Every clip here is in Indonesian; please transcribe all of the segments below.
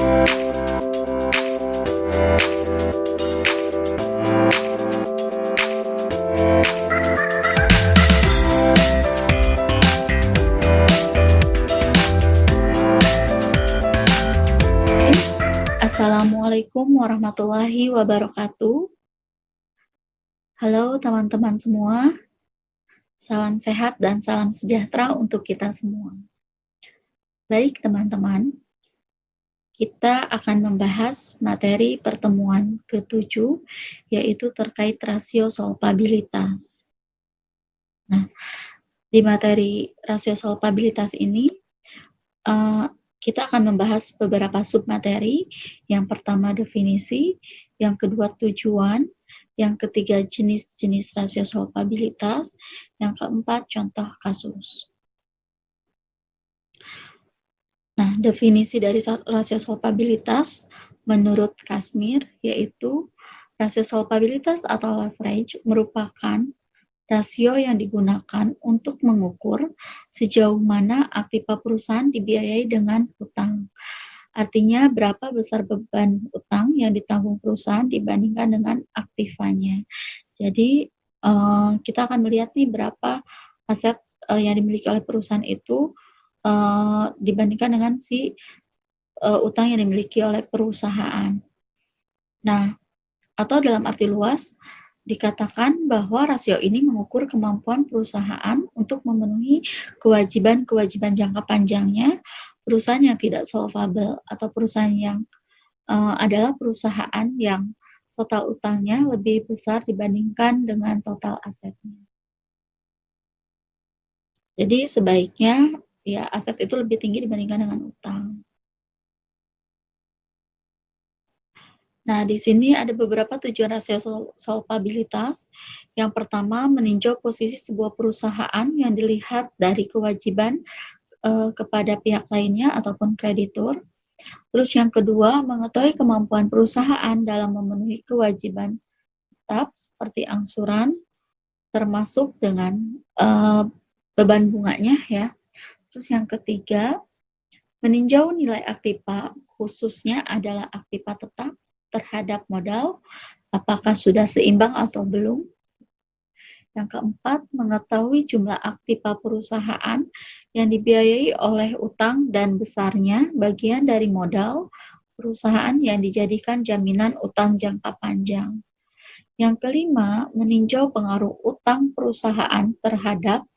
Assalamualaikum warahmatullahi wabarakatuh. Halo teman-teman semua, salam sehat dan salam sejahtera untuk kita semua. Baik teman-teman, kita akan membahas materi pertemuan ke-7, yaitu terkait rasio solvabilitas. Nah, di materi rasio solvabilitas ini, kita akan membahas beberapa submateri. Yang pertama definisi, yang kedua tujuan, yang ketiga jenis-jenis rasio solvabilitas, yang keempat contoh kasus. Nah, definisi dari rasio solvabilitas menurut Kazmir yaitu rasio solvabilitas atau leverage merupakan rasio yang digunakan untuk mengukur sejauh mana aktiva perusahaan dibiayai dengan hutang. Artinya berapa besar beban utang yang ditanggung perusahaan dibandingkan dengan aktivanya. Jadi kita akan melihat nih berapa aset yang dimiliki oleh perusahaan itu dibandingkan dengan utang yang dimiliki oleh perusahaan. Nah, atau dalam arti luas, dikatakan bahwa rasio ini mengukur kemampuan perusahaan untuk memenuhi kewajiban-kewajiban jangka panjangnya perusahaan yang tidak solvable atau perusahaan yang adalah perusahaan yang total utangnya lebih besar dibandingkan dengan total asetnya. Jadi sebaiknya ya aset itu lebih tinggi dibandingkan dengan utang. Nah, di sini ada beberapa tujuan rasio solvabilitas. Yang pertama, meninjau posisi sebuah perusahaan yang dilihat dari kewajiban kepada pihak lainnya ataupun kreditur. Terus yang kedua, mengetahui kemampuan perusahaan dalam memenuhi kewajiban tetap seperti angsuran, termasuk dengan beban bunganya ya. Terus yang ketiga, meninjau nilai aktiva, khususnya adalah aktiva tetap terhadap modal, apakah sudah seimbang atau belum. Yang keempat, mengetahui jumlah aktiva perusahaan yang dibiayai oleh utang dan besarnya bagian dari modal perusahaan yang dijadikan jaminan utang jangka panjang. Yang kelima, meninjau pengaruh utang perusahaan terhadap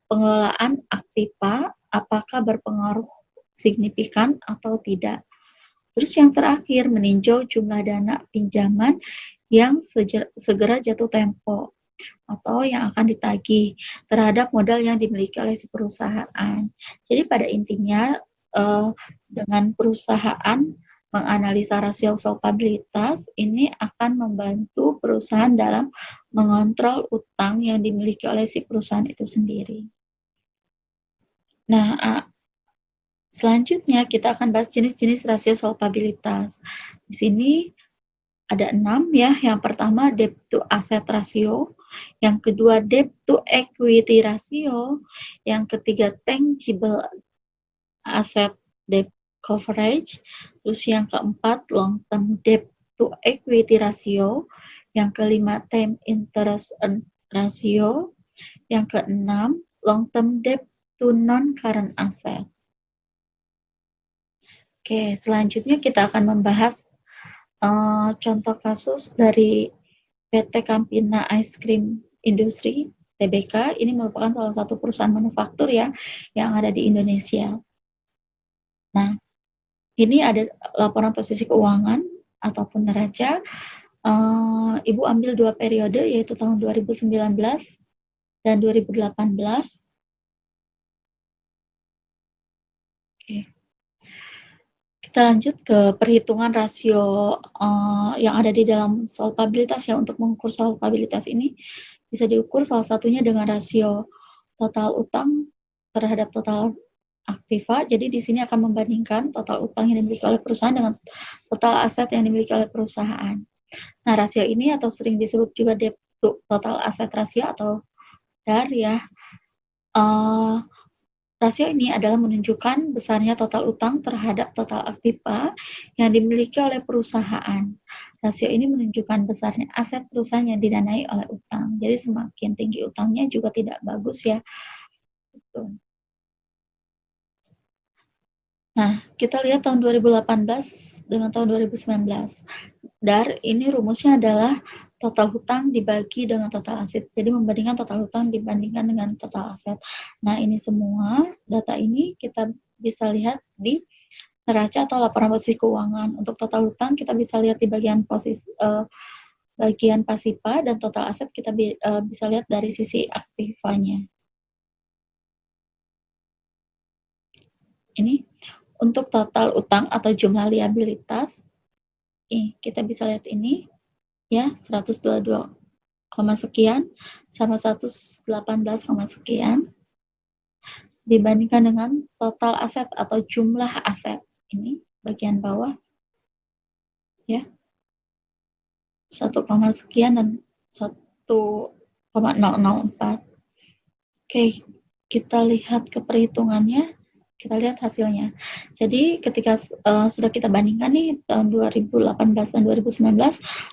pengelolaan aktiva, apakah berpengaruh signifikan atau tidak. Terus yang terakhir, meninjau jumlah dana pinjaman yang segera jatuh tempo atau yang akan ditagih terhadap modal yang dimiliki oleh si perusahaan. Jadi pada intinya dengan perusahaan menganalisa rasio solvabilitas ini akan membantu perusahaan dalam mengontrol utang yang dimiliki oleh si perusahaan itu sendiri. Nah, selanjutnya kita akan bahas jenis-jenis rasio solvabilitas. Di sini ada 6 ya. Yang pertama debt to asset ratio, yang kedua debt to equity ratio, yang ketiga tangible asset debt coverage, terus yang keempat long term debt to equity ratio, yang kelima term interest ratio, yang keenam long term debt to non current asset. Oke, selanjutnya kita akan membahas contoh kasus dari PT Campina Ice Cream Industry (TBK). Ini merupakan salah satu perusahaan manufaktur ya yang ada di Indonesia. Nah, ini ada laporan posisi keuangan ataupun neraca. Ibu ambil 2 periode yaitu tahun 2019 dan 2018. Oke. Kita lanjut ke perhitungan rasio yang ada di dalam solvabilitas ya. Untuk mengukur solvabilitas ini bisa diukur salah satunya dengan rasio total utang terhadap total aktiva. Jadi di sini akan membandingkan total utang yang dimiliki oleh perusahaan dengan total aset yang dimiliki oleh perusahaan. Nah, rasio ini atau sering disebut juga debt to total asset ratio atau DAR ya. Rasio ini adalah menunjukkan besarnya total utang terhadap total aktiva yang dimiliki oleh perusahaan. Rasio ini menunjukkan besarnya aset perusahaan yang didanai oleh utang. Jadi semakin tinggi utangnya juga tidak bagus ya. Nah, kita lihat tahun 2018 dengan tahun 2019. Ini rumusnya adalah total hutang dibagi dengan total aset. Jadi membandingkan total hutang dibandingkan dengan total aset. Nah, ini semua data ini kita bisa lihat di neraca atau laporan posisi keuangan. Untuk total hutang kita bisa lihat di bagian bagian pasipa, dan total aset kita bisa lihat dari sisi aktivanya. Ini untuk total utang atau jumlah liabilitas, kita bisa lihat ini ya, 122, sekian sama 118, sekian dibandingkan dengan total aset atau jumlah aset. Ini bagian bawah ya, 1, sekian dan 1,004. Oke, kita lihat ke perhitungannya. Kita lihat hasilnya. Jadi ketika sudah kita bandingkan nih tahun 2018 dan 2019,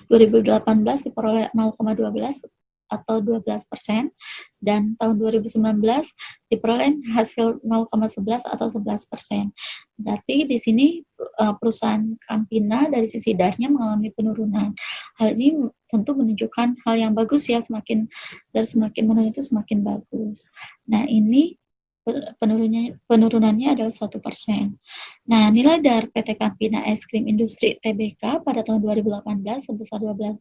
2018 diperoleh 0,12 atau 12%, dan tahun 2019 diperoleh hasil 0,11 atau 11%. Berarti di sini perusahaan Campina dari sisi DAR-nya mengalami penurunan. Hal ini tentu menunjukkan hal yang bagus ya, semakin menurun itu semakin bagus. Nah, ini penurunannya adalah 1%. Nah, nilai DAR PT Campina Es Krim Industri Tbk pada tahun 2018 sebesar 12%,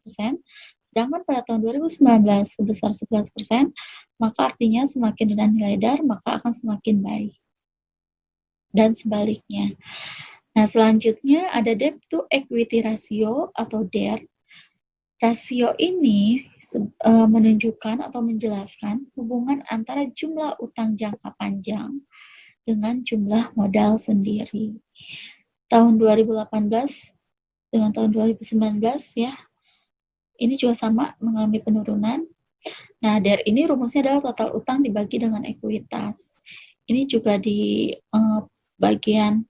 sedangkan pada tahun 2019 sebesar 11%, maka artinya semakin rendah nilai DAR, maka akan semakin baik. Dan sebaliknya. Nah, selanjutnya ada Debt to Equity Ratio atau DER. Rasio ini menunjukkan atau menjelaskan hubungan antara jumlah utang jangka panjang dengan jumlah modal sendiri. Tahun 2018 dengan tahun 2019 ya, ini juga sama mengalami penurunan. Nah, DER ini rumusnya adalah total utang dibagi dengan ekuitas. Ini juga di bagian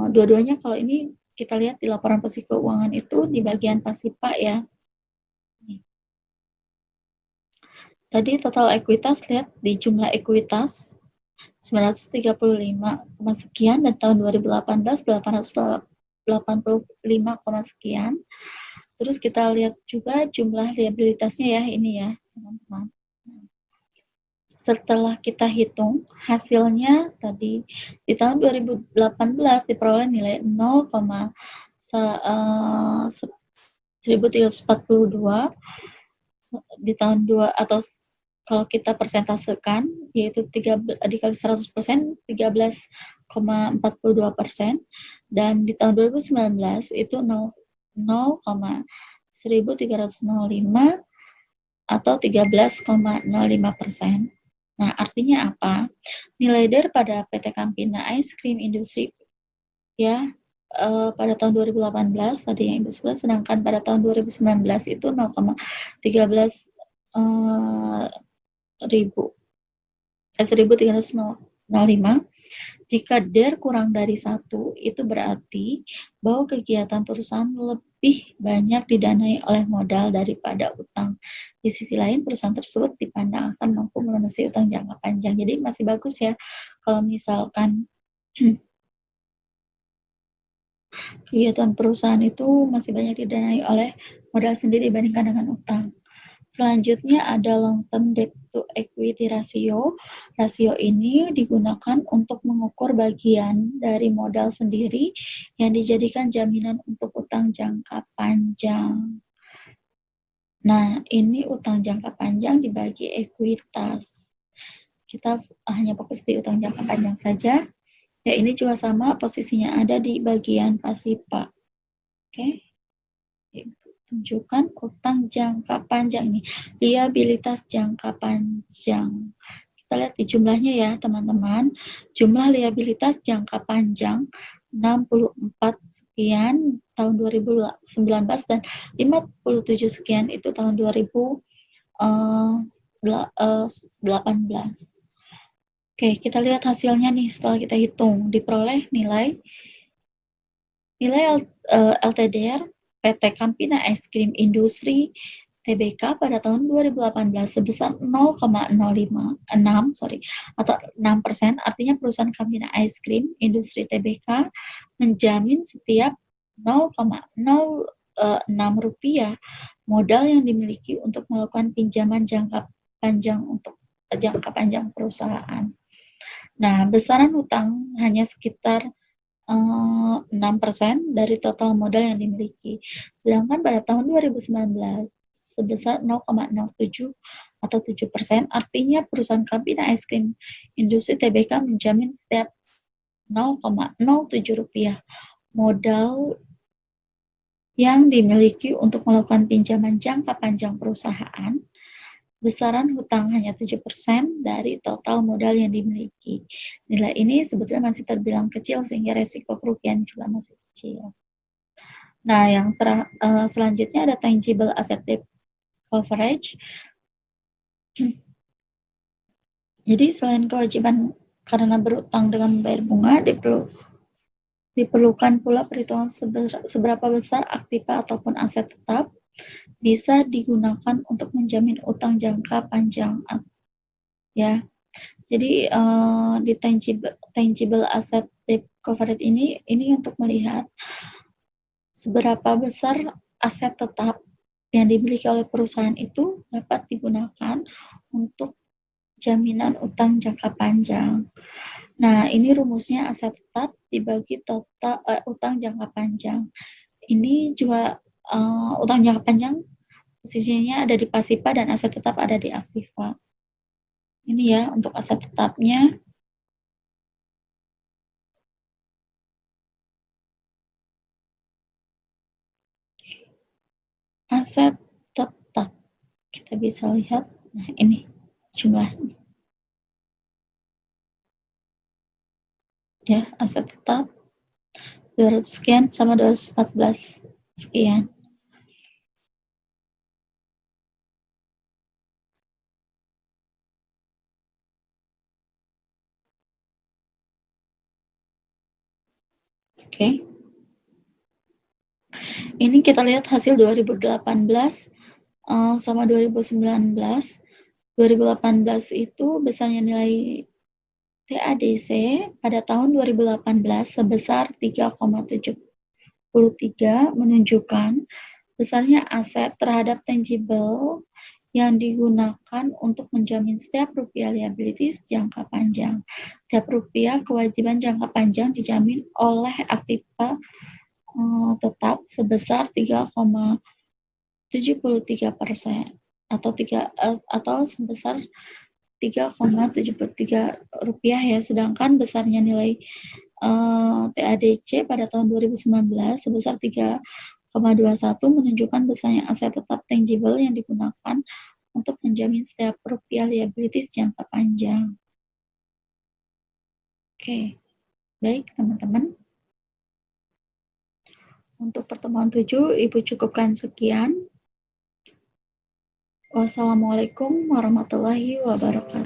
dua-duanya, kalau ini kita lihat di laporan posisi keuangan itu di bagian pasipa ya. Tadi total ekuitas, lihat di jumlah ekuitas 935, sekian, dan tahun 2018 885, sekian. Terus kita lihat juga jumlah liabilitasnya ya, ini ya teman-teman. Setelah kita hitung hasilnya tadi di tahun 2018 diperoleh nilai 0,1342, di tahun 2 atau kalau kita persentasekan yaitu dikali 100%, 13,42%, dan di tahun 2019 itu 0,1305 atau 13,05%. Nah, artinya apa? Nilai DER pada PT Campina Es Krim Industri ya pada tahun 2018 tadi yang Ibu sebut, sedangkan pada tahun 2019 itu 0,13 1305. Jika DER kurang dari 1, itu berarti bahwa kegiatan perusahaan lebih banyak didanai oleh modal daripada utang. Di sisi lain, perusahaan tersebut dipandang akan mampu melunasi utang jangka panjang. Jadi masih bagus ya kalau misalkan kegiatan perusahaan itu masih banyak didanai oleh modal sendiri dibandingkan dengan utang. Selanjutnya ada long term debt to equity ratio. Rasio ini digunakan untuk mengukur bagian dari modal sendiri yang dijadikan jaminan untuk utang jangka panjang. Nah, ini utang jangka panjang dibagi ekuitas. Kita hanya fokus di utang jangka panjang saja. Ya, ini juga sama, posisinya ada di bagian pasipa. Oke. Tunjukkan utang jangka panjang ini, liabilitas jangka panjang. Kita lihat di jumlahnya ya teman-teman. Jumlah liabilitas jangka panjang 64 sekian tahun 2019 dan 57 sekian itu tahun 2018. Oke, kita lihat hasilnya nih setelah kita hitung. Diperoleh nilai LTDR PT Campina Es Krim Industri Tbk pada tahun 2018 sebesar 0,056 atau 6%. Artinya perusahaan Campina Es Krim Industri Tbk menjamin setiap 0,06 rupiah modal yang dimiliki untuk melakukan pinjaman jangka panjang perusahaan. Nah, besaran hutang hanya sekitar 6% dari total modal yang dimiliki. Sedangkan pada tahun 2019 sebesar 0,07 atau 7%, artinya perusahaan Campina Es Krim Industri Tbk menjamin setiap 0,07 rupiah modal yang dimiliki untuk melakukan pinjaman jangka panjang perusahaan. Besaran hutang hanya 7% dari total modal yang dimiliki. Nilai ini sebetulnya masih terbilang kecil sehingga resiko kerugian juga masih kecil. Nah, yang selanjutnya ada tangible asset debt coverage. Jadi selain kewajiban karena berutang dengan membayar bunga, diperlukan pula perhitungan seberapa besar aktiva ataupun aset tetap bisa digunakan untuk menjamin utang jangka panjang, ya. Jadi di tangible asset debt coverage ini untuk melihat seberapa besar aset tetap yang dimiliki oleh perusahaan itu dapat digunakan untuk jaminan utang jangka panjang. Nah, ini rumusnya aset tetap dibagi total utang jangka panjang. Ini juga utang jangka panjang posisinya ada di pasiva dan aset tetap ada di aktiva. Ini ya untuk aset tetapnya. Aset tetap kita bisa lihat, nah ini jumlahnya ya, aset tetap 200 sekian sama 214 sekian. Oke. Ini kita lihat hasil 2018 sama 2019. 2018 itu besarnya nilai TADC pada tahun 2018 sebesar 3,73 menunjukkan besarnya aset terhadap tangible yang digunakan untuk menjamin setiap rupiah liabilities jangka panjang. Setiap rupiah kewajiban jangka panjang dijamin oleh aktiva tetap sebesar 3,73% atau sebesar 3,73 rupiah ya. Sedangkan besarnya nilai TADC pada tahun 2019 sebesar 3,21 menunjukkan besarnya aset tetap tangible yang digunakan untuk menjamin setiap rupiah liabilities jangka panjang. Oke, baik teman-teman. Untuk pertemuan 7, Ibu cukupkan sekian. Wassalamualaikum warahmatullahi wabarakatuh.